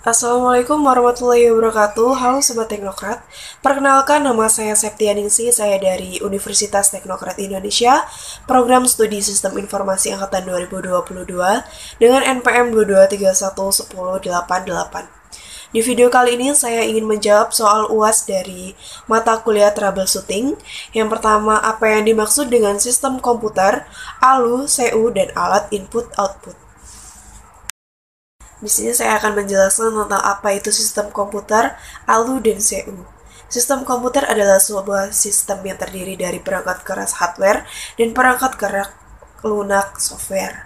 Assalamualaikum warahmatullahi wabarakatuh. Halo Sobat Teknokrat. Perkenalkan, nama saya Septianingsi. Saya dari Universitas Teknokrat Indonesia, Program Studi Sistem Informasi Angkatan 2022 dengan NPM 223110888. Di video kali ini saya ingin menjawab soal UAS dari mata kuliah troubleshooting. Yang pertama, apa yang dimaksud dengan sistem komputer, ALU, CU, dan alat input-output. Di sini saya akan menjelaskan tentang apa itu sistem komputer, ALU, dan CU. Sistem komputer adalah sebuah sistem yang terdiri dari perangkat keras hardware dan perangkat keras lunak software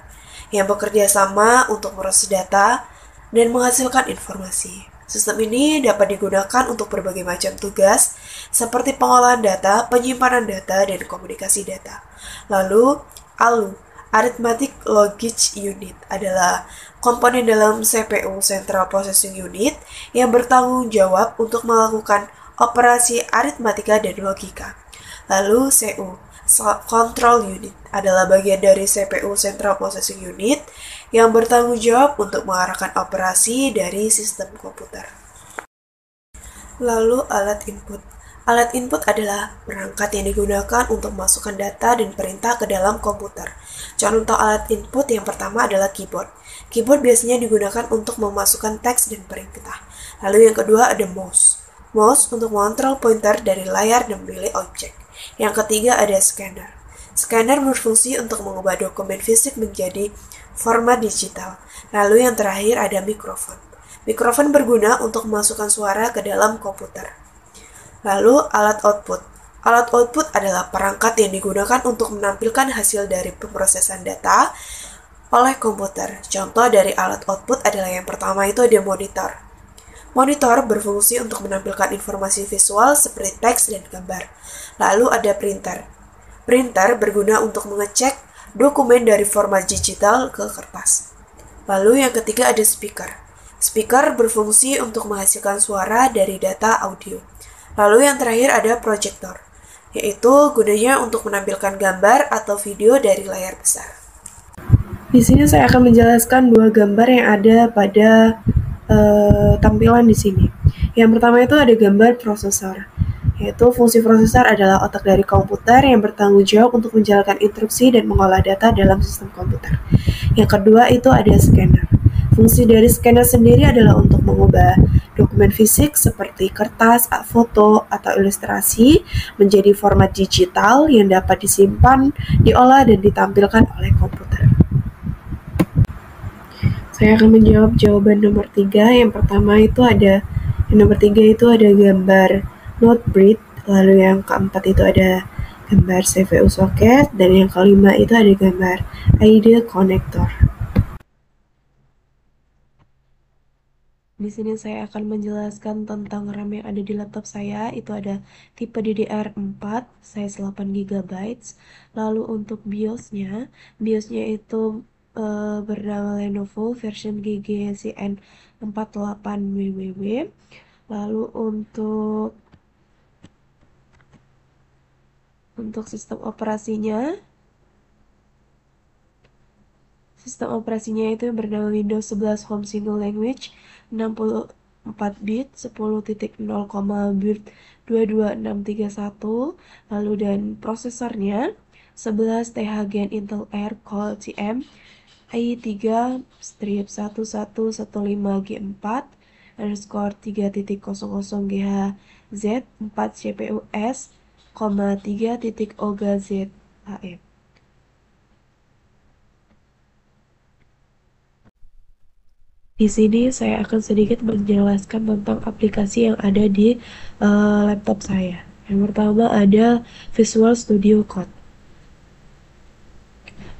yang bekerja sama untuk meroses data dan menghasilkan informasi. Sistem ini dapat digunakan untuk berbagai macam tugas seperti pengolahan data, penyimpanan data, dan komunikasi data. Lalu, ALU, Arithmetic Logic Unit, adalah komponen dalam CPU Central Processing Unit yang bertanggung jawab untuk melakukan operasi aritmatika dan logika. Lalu CU, Control Unit, adalah bagian dari CPU Central Processing Unit yang bertanggung jawab untuk mengarahkan operasi dari sistem komputer. Lalu alat input. Alat input adalah perangkat yang digunakan untuk memasukkan data dan perintah ke dalam komputer. Contoh alat input yang pertama adalah keyboard. Keyboard biasanya digunakan untuk memasukkan teks dan perintah. Lalu yang kedua ada mouse. Mouse untuk mengontrol pointer dari layar dan memilih objek. Yang ketiga ada scanner. Scanner berfungsi untuk mengubah dokumen fisik menjadi format digital. Lalu yang terakhir ada mikrofon. Mikrofon berguna untuk memasukkan suara ke dalam komputer. Lalu alat output. Alat output adalah perangkat yang digunakan untuk menampilkan hasil dari pemrosesan data oleh komputer. Contoh dari alat output adalah yang pertama itu ada monitor. Monitor berfungsi untuk menampilkan informasi visual seperti teks dan gambar. Lalu ada printer. Printer berguna untuk mengecek dokumen dari format digital ke kertas. Lalu yang ketiga ada speaker. Speaker berfungsi untuk menghasilkan suara dari data audio. Lalu yang terakhir ada proyektor, yaitu gunanya untuk menampilkan gambar atau video dari layar besar. Di sini saya akan menjelaskan dua gambar yang ada pada tampilan di sini. Yang pertama itu ada gambar prosesor, yaitu fungsi prosesor adalah otak dari komputer yang bertanggung jawab untuk menjalankan instruksi dan mengolah data dalam sistem komputer. Yang kedua itu ada scanner. Fungsi dari scanner sendiri adalah untuk mengubah dokumen fisik seperti kertas, foto, atau ilustrasi menjadi format digital yang dapat disimpan, diolah, dan ditampilkan oleh komputer. Saya akan menjawab jawaban nomor 3. Yang pertama itu ada, nomor 3 itu ada gambar not breed, lalu yang keempat itu ada gambar CPU socket, dan yang kelima itu ada gambar ID connector. Di sini saya akan menjelaskan tentang RAM yang ada di laptop saya. Itu ada tipe DDR4, size 8 GB. Lalu untuk BIOS-nya itu bernama Lenovo version GGCN 48WWW. Lalu untuk sistem operasinya itu yang bernama Windows 11 Home Single Language 64 bit 10.0, bit 22631. Lalu dan prosesornya 11 TH Gen Intel Air Core TM i3-1115G4 underscore 3.00GHz 4 CPUS, 3.OGZAM. Di sini saya akan sedikit menjelaskan tentang aplikasi yang ada di laptop saya. Yang pertama ada Visual Studio Code.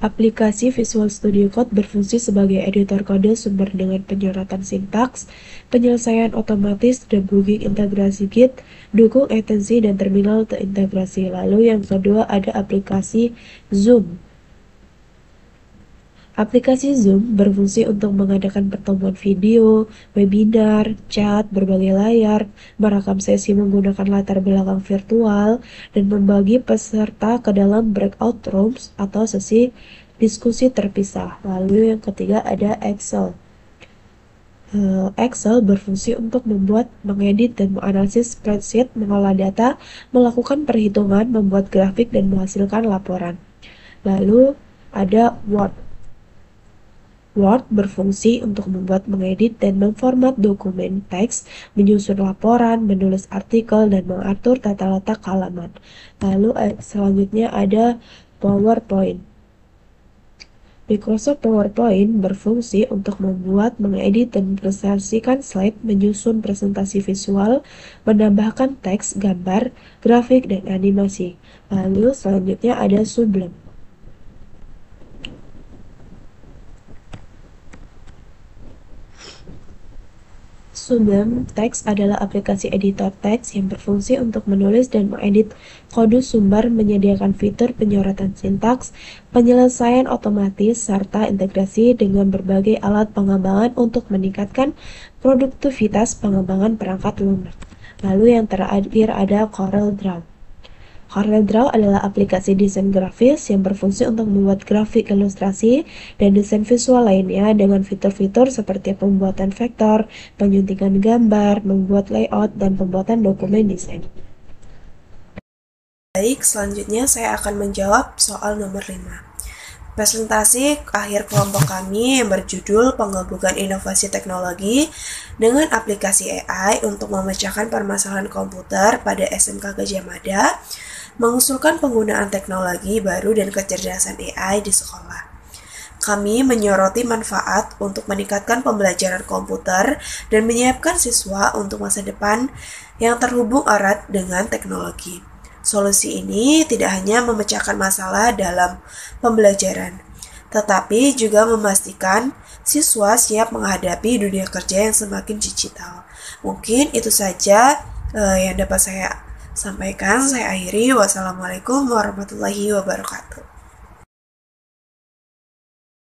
Aplikasi Visual Studio Code berfungsi sebagai editor kode sumber dengan penyorotan sintaks, penyelesaian otomatis, debugging integrasi Git, dukung ekstensi dan terminal terintegrasi. Lalu yang kedua ada aplikasi Zoom. Aplikasi Zoom berfungsi untuk mengadakan pertemuan video, webinar, chat, berbagai layar, merekam sesi menggunakan latar belakang virtual, dan membagi peserta ke dalam breakout rooms atau sesi diskusi terpisah. Lalu yang ketiga ada Excel. Excel berfungsi untuk membuat, mengedit, dan menganalisis spreadsheet, mengolah data, melakukan perhitungan, membuat grafik, dan menghasilkan laporan. Lalu ada Word. Word berfungsi untuk membuat, mengedit, dan memformat dokumen teks, menyusun laporan, menulis artikel, dan mengatur tata letak halaman. Lalu selanjutnya ada PowerPoint. Microsoft PowerPoint berfungsi untuk membuat, mengedit, dan mempresentasikan slide, menyusun presentasi visual, menambahkan teks, gambar, grafik, dan animasi. Lalu selanjutnya ada Sublime. Sublime Text adalah aplikasi editor teks yang berfungsi untuk menulis dan mengedit kode sumber, menyediakan fitur penyorotan sintaks, penyelesaian otomatis, serta integrasi dengan berbagai alat pengembangan untuk meningkatkan produktivitas pengembangan perangkat lunak. Lalu yang terakhir ada CorelDRAW. CorelDRAW adalah aplikasi desain grafis yang berfungsi untuk membuat grafik ilustrasi dan desain visual lainnya dengan fitur-fitur seperti pembuatan vektor, penyuntikan gambar, membuat layout, dan pembuatan dokumen desain. Baik, selanjutnya saya akan menjawab soal nomor 5. Presentasi akhir kelompok kami yang berjudul Penggabungan Inovasi Teknologi dengan Aplikasi AI untuk Memecahkan Permasalahan Komputer pada SMK Gadjah Mada mengusulkan penggunaan teknologi baru dan kecerdasan AI di sekolah. Kami menyoroti manfaat untuk meningkatkan pembelajaran komputer dan menyiapkan siswa untuk masa depan yang terhubung erat dengan teknologi. Solusi ini tidak hanya memecahkan masalah dalam pembelajaran, tetapi juga memastikan siswa siap menghadapi dunia kerja yang semakin digital. Mungkin itu saja yang dapat saya sampaikan. Saya akhiri. Wassalamualaikum warahmatullahi wabarakatuh.